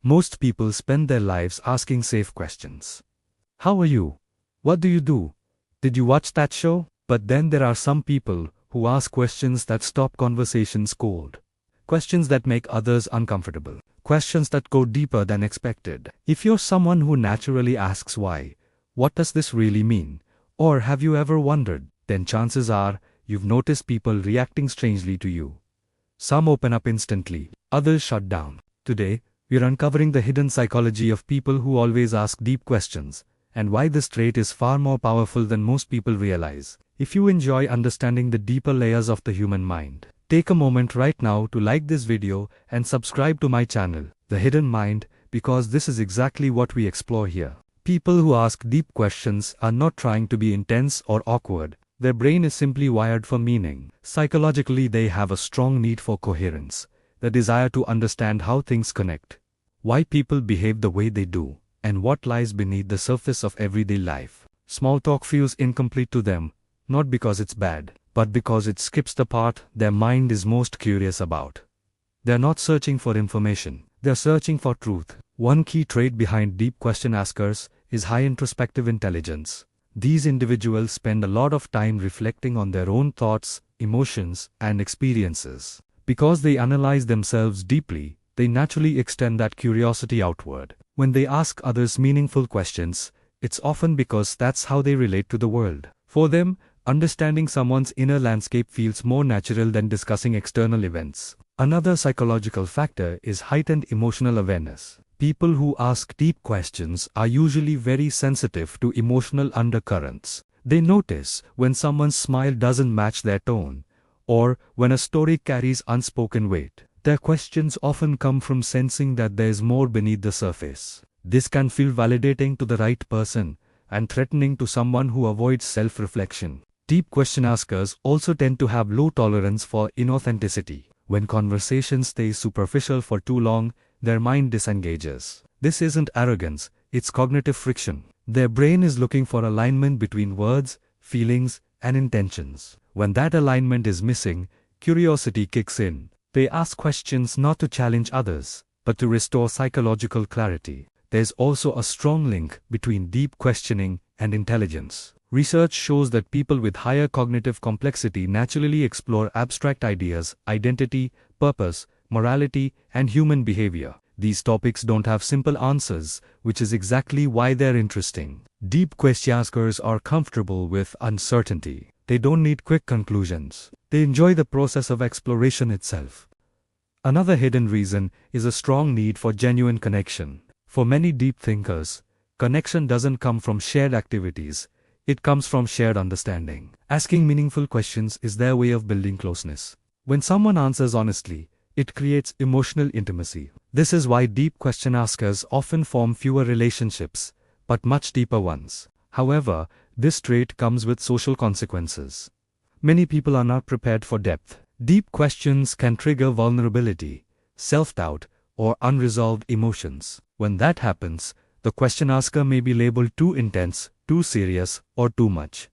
Most people spend their lives asking safe questions. How are you? What do you do? Did you watch that show? But then there are some people who ask questions that stop conversations cold. Questions that make others uncomfortable. Questions that go deeper than expected. If you're someone who naturally asks why, what does this really mean? Or have you ever wondered? Then chances are, you've noticed people reacting strangely to you. Some open up instantly, others shut down. Today, we're uncovering the hidden psychology of people who always ask deep questions, and why this trait is far more powerful than most people realize. If you enjoy understanding the deeper layers of the human mind, take a moment right now to like this video and subscribe to my channel, The Hidden Mind, because this is exactly what we explore here. People who ask deep questions are not trying to be intense or awkward. Their brain is simply wired for meaning. Psychologically, they have a strong need for coherence, the desire to understand how things connect, why people behave the way they do, and what lies beneath the surface of everyday life. Small talk feels incomplete to them, not because it's bad, but because it skips the part their mind is most curious about. They're not searching for information, they're searching for truth. One key trait behind deep question askers is high introspective intelligence. These individuals spend a lot of time reflecting on their own thoughts, emotions, and experiences. Because they analyze themselves deeply, they naturally extend that curiosity outward. When they ask others meaningful questions, it's often because that's how they relate to the world. For them, understanding someone's inner landscape feels more natural than discussing external events. Another psychological factor is heightened emotional awareness. People who ask deep questions are usually very sensitive to emotional undercurrents. They notice when someone's smile doesn't match their tone, or when a story carries unspoken weight. Their questions often come from sensing that there is more beneath the surface. This can feel validating to the right person and threatening to someone who avoids self-reflection. Deep question askers also tend to have low tolerance for inauthenticity. When conversations stay superficial for too long, their mind disengages. This isn't arrogance, it's cognitive friction. Their brain is looking for alignment between words, feelings, and intentions. When that alignment is missing, curiosity kicks in. They ask questions not to challenge others, but to restore psychological clarity. There's also a strong link between deep questioning and intelligence. Research shows that people with higher cognitive complexity naturally explore abstract ideas, identity, purpose, morality, and human behavior. These topics don't have simple answers, which is exactly why they're interesting. Deep question askers are comfortable with uncertainty. They don't need quick conclusions. They enjoy the process of exploration itself. Another hidden reason is a strong need for genuine connection. For many deep thinkers, connection doesn't come from shared activities, it comes from shared understanding. Asking meaningful questions is their way of building closeness. When someone answers honestly, it creates emotional intimacy. This is why deep question askers often form fewer relationships, but much deeper ones. However, this trait comes with social consequences. Many people are not prepared for depth. Deep questions can trigger vulnerability, self-doubt, or unresolved emotions. When that happens, the question asker may be labeled too intense, too serious, or too much.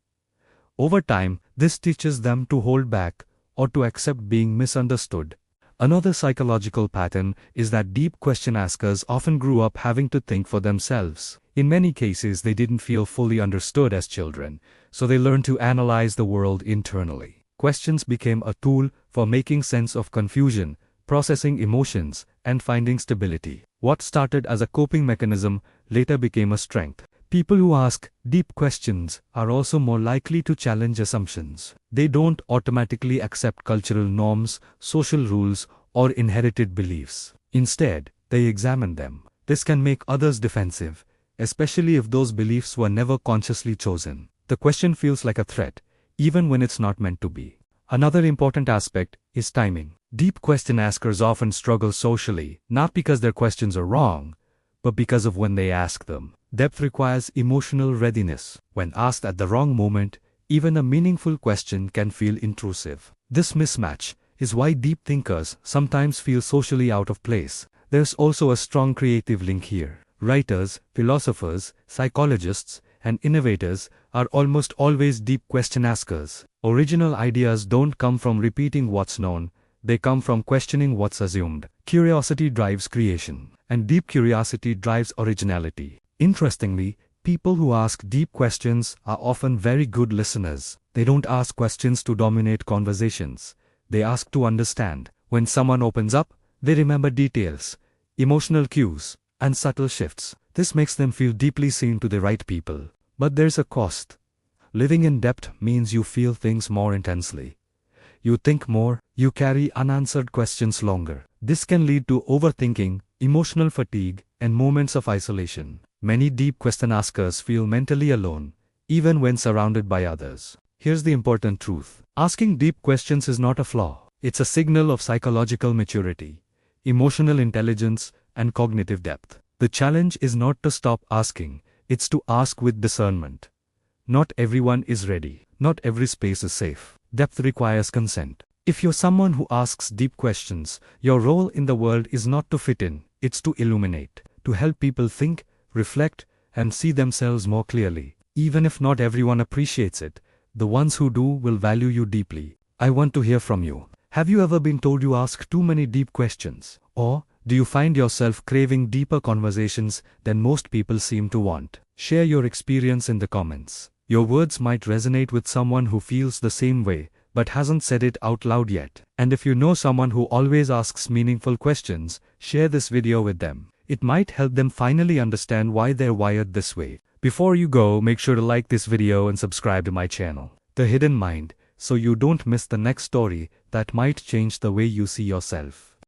Over time, this teaches them to hold back or to accept being misunderstood. Another psychological pattern is that deep question askers often grew up having to think for themselves. In many cases, they didn't feel fully understood as children, so they learned to analyze the world internally. Questions became a tool for making sense of confusion, processing emotions, and finding stability. What started as a coping mechanism later became a strength. People who ask deep questions are also more likely to challenge assumptions. They don't automatically accept cultural norms, social rules, or inherited beliefs. Instead, they examine them. This can make others defensive, especially if those beliefs were never consciously chosen. The question feels like a threat, even when it's not meant to be. Another important aspect is timing. Deep question askers often struggle socially, not because their questions are wrong, but because of when they ask them. Depth requires emotional readiness. When asked at the wrong moment, even a meaningful question can feel intrusive. This mismatch is why deep thinkers sometimes feel socially out of place. There's also a strong creative link here. Writers, philosophers, psychologists, and innovators are almost always deep question askers. Original ideas don't come from repeating what's known, They come from questioning what's assumed. Curiosity drives creation, and deep curiosity drives originality. Interestingly, people who ask deep questions are often very good listeners. They don't ask questions to dominate conversations. They ask to understand. When someone opens up, they remember details, emotional cues, and subtle shifts. This makes them feel deeply seen to the right people. But there's a cost. Living in depth means you feel things more intensely. You think more, you carry unanswered questions longer. This can lead to overthinking, emotional fatigue, and moments of isolation. Many deep question askers feel mentally alone, even when surrounded by others. Here's the important truth. Asking deep questions is not a flaw. It's a signal of psychological maturity, emotional intelligence, and cognitive depth. The challenge is not to stop asking, it's to ask with discernment. Not everyone is ready. Not every space is safe. Depth requires consent. If you're someone who asks deep questions, your role in the world is not to fit in, it's to illuminate, to help people think, reflect, and see themselves more clearly. Even if not everyone appreciates it, the ones who do will value you deeply. I want to hear from you. Have you ever been told you ask too many deep questions? Or do you find yourself craving deeper conversations than most people seem to want? Share your experience in the comments. Your words might resonate with someone who feels the same way, but hasn't said it out loud yet. And if you know someone who always asks meaningful questions, share this video with them. It might help them finally understand why they're wired this way. Before you go, make sure to like this video and subscribe to my channel, The Hidden Mind, so you don't miss the next story that might change the way you see yourself.